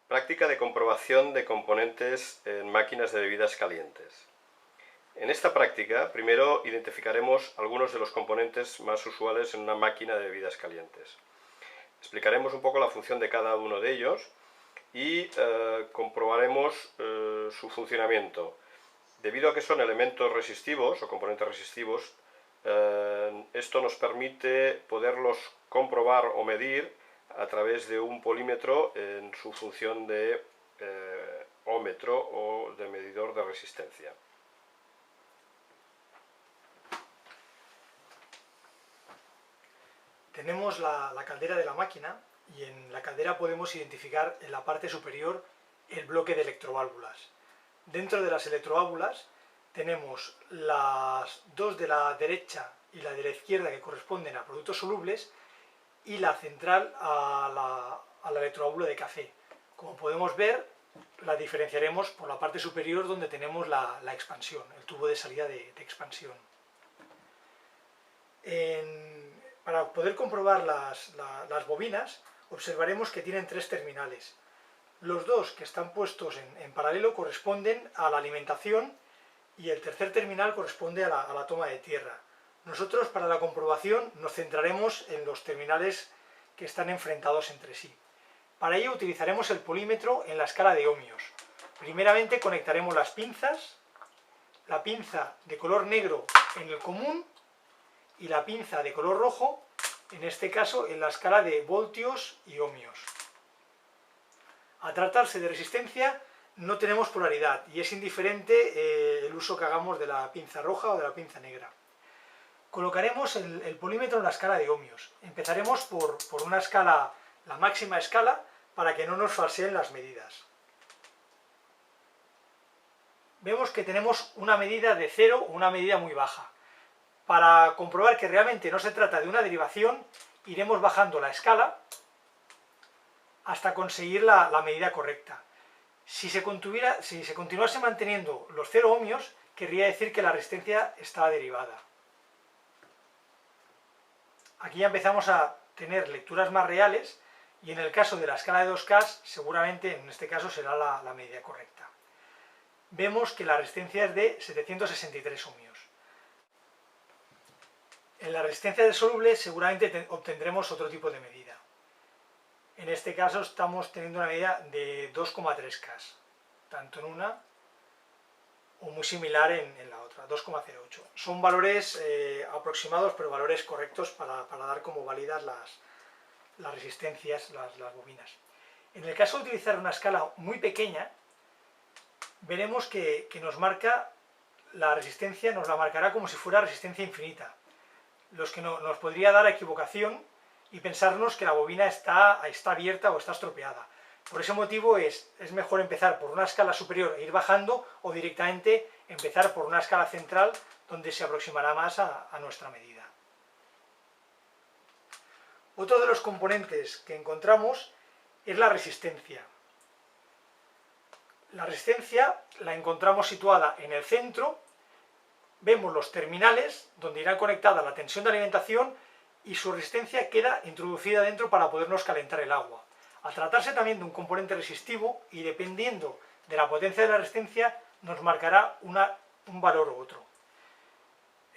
Práctica de comprobación de componentes en máquinas de bebidas calientes. En esta práctica, primero identificaremos algunos de los componentes más usuales en una máquina de bebidas calientes. Explicaremos un poco la función de cada uno de ellos y comprobaremos su funcionamiento. Debido a que son elementos resistivos o componentes resistivos, esto nos permite poderlos comprobar o medir a través de un polímetro en su función de ómetro o de medidor de resistencia. Tenemos la caldera de la máquina y en la caldera podemos identificar en la parte superior el bloque de electroválvulas. Dentro de las electroválvulas tenemos las dos de la derecha y la de la izquierda que corresponden a productos solubles y la central a la electroválvula de café. Como podemos ver, la diferenciaremos por la parte superior donde tenemos la expansión, el tubo de salida de expansión. Para poder comprobar las bobinas, observaremos que tienen tres terminales. Los dos que están puestos en paralelo corresponden a la alimentación y el tercer terminal corresponde a la toma de tierra. Nosotros, para la comprobación, nos centraremos en los terminales que están enfrentados entre sí. Para ello utilizaremos el polímetro en la escala de ohmios. Primeramente conectaremos las pinzas, la pinza de color negro en el común y la pinza de color rojo, en este caso en la escala de voltios y ohmios. Al tratarse de resistencia no tenemos polaridad y es indiferente el uso que hagamos de la pinza roja o de la pinza negra. Colocaremos el polímetro en la escala de ohmios. Empezaremos por una escala, la máxima escala, para que no nos falseen las medidas. Vemos que tenemos una medida de 0 o una medida muy baja. Para comprobar que realmente no se trata de una derivación, iremos bajando la escala hasta conseguir la medida correcta. Si se continuase manteniendo los 0 ohmios, querría decir que la resistencia estaba derivada. Aquí ya empezamos a tener lecturas más reales y en el caso de la escala de 2K, seguramente en este caso será la medida correcta. Vemos que la resistencia es de 763 ohmios. En la resistencia del soluble seguramente obtendremos otro tipo de medida. En este caso estamos teniendo una medida de 2,3K, tanto en una o muy similar en la otra, 2,08. Son valores aproximados, pero valores correctos para dar como válidas las resistencias, las bobinas. En el caso de utilizar una escala muy pequeña, veremos que nos marca la resistencia, nos la marcará como si fuera resistencia infinita, los que nos podría dar equivocación y pensarnos que la bobina está abierta o está estropeada. Por ese motivo es mejor empezar por una escala superior e ir bajando, o directamente empezar por una escala central donde se aproximará más a nuestra medida. Otro de los componentes que encontramos es la resistencia. La resistencia la encontramos situada en el centro, vemos los terminales donde irá conectada la tensión de alimentación y su resistencia queda introducida dentro para podernos calentar el agua. Al tratarse también de un componente resistivo y dependiendo de la potencia de la resistencia nos marcará un valor u otro.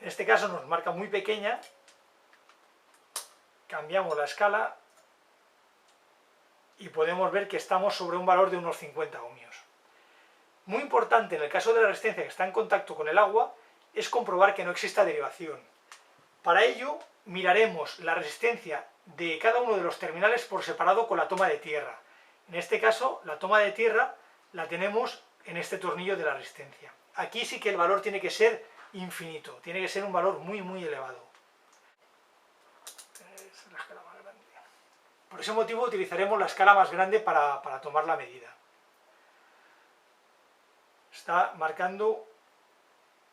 En este caso nos marca muy pequeña, cambiamos la escala y podemos ver que estamos sobre un valor de unos 50 ohmios. Muy importante en el caso de la resistencia que está en contacto con el agua es comprobar que no exista derivación. Para ello miraremos la resistencia de cada uno de los terminales por separado con la toma de tierra. En este caso, la toma de tierra la tenemos en este tornillo de la resistencia. Aquí sí que el valor tiene que ser infinito, tiene que ser un valor muy muy elevado. Es la escala más grande. Por ese motivo utilizaremos la escala más grande para tomar la medida. Está marcando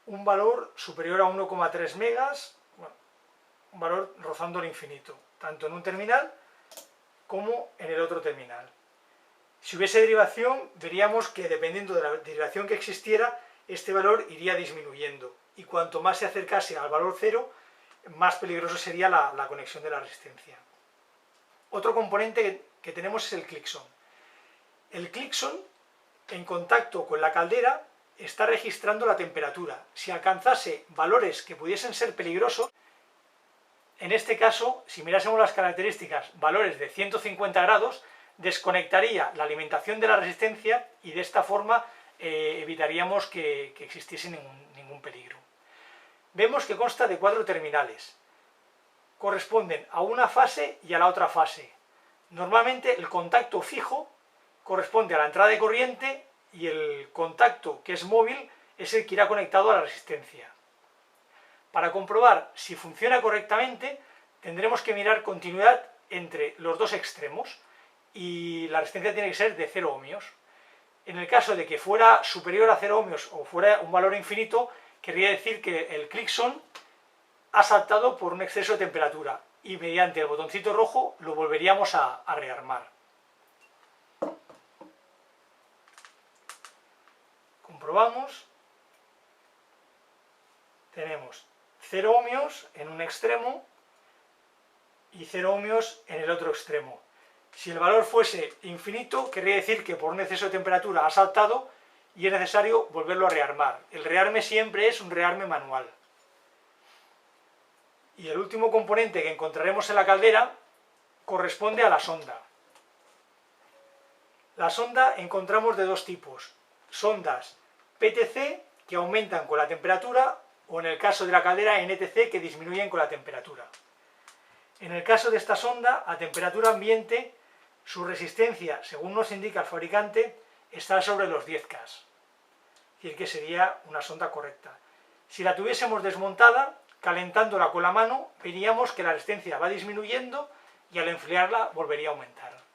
un valor superior a 1,3 megas, bueno, un valor rozando el infinito, tanto en un terminal como en el otro terminal. Si hubiese derivación, veríamos que dependiendo de la derivación que existiera, este valor iría disminuyendo, y cuanto más se acercase al valor 0, más peligroso sería la conexión de la resistencia. Otro componente que tenemos es el clixon. El Clixon, en contacto con la caldera, está registrando la temperatura. Si alcanzase valores que pudiesen ser peligrosos, en este caso, si mirásemos las características, valores de 150 grados, desconectaría la alimentación de la resistencia y de esta forma evitaríamos que existiese ningún peligro. Vemos que consta de 4 terminales. Corresponden a una fase y a la otra fase. Normalmente el contacto fijo corresponde a la entrada de corriente y el contacto que es móvil es el que irá conectado a la resistencia. Para comprobar si funciona correctamente tendremos que mirar continuidad entre los dos extremos y la resistencia tiene que ser de 0 ohmios. En el caso de que fuera superior a 0 ohmios o fuera un valor infinito, querría decir que el Clixon ha saltado por un exceso de temperatura y mediante el botoncito rojo lo volveríamos a rearmar. Comprobamos. Tenemos 0 ohmios en un extremo y 0 ohmios en el otro extremo. Si el valor fuese infinito, querría decir que por un exceso de temperatura ha saltado y es necesario volverlo a rearmar. El rearme siempre es un rearme manual. Y el último componente que encontraremos en la caldera corresponde a la sonda. La sonda encontramos de dos tipos: sondas PTC, que aumentan con la temperatura, o en el caso de la caldera NTC, que disminuyen con la temperatura. En el caso de esta sonda, a temperatura ambiente, su resistencia, según nos indica el fabricante, está sobre los 10K. Es decir, que sería una sonda correcta. Si la tuviésemos desmontada, calentándola con la mano, veríamos que la resistencia va disminuyendo y al enfriarla volvería a aumentar.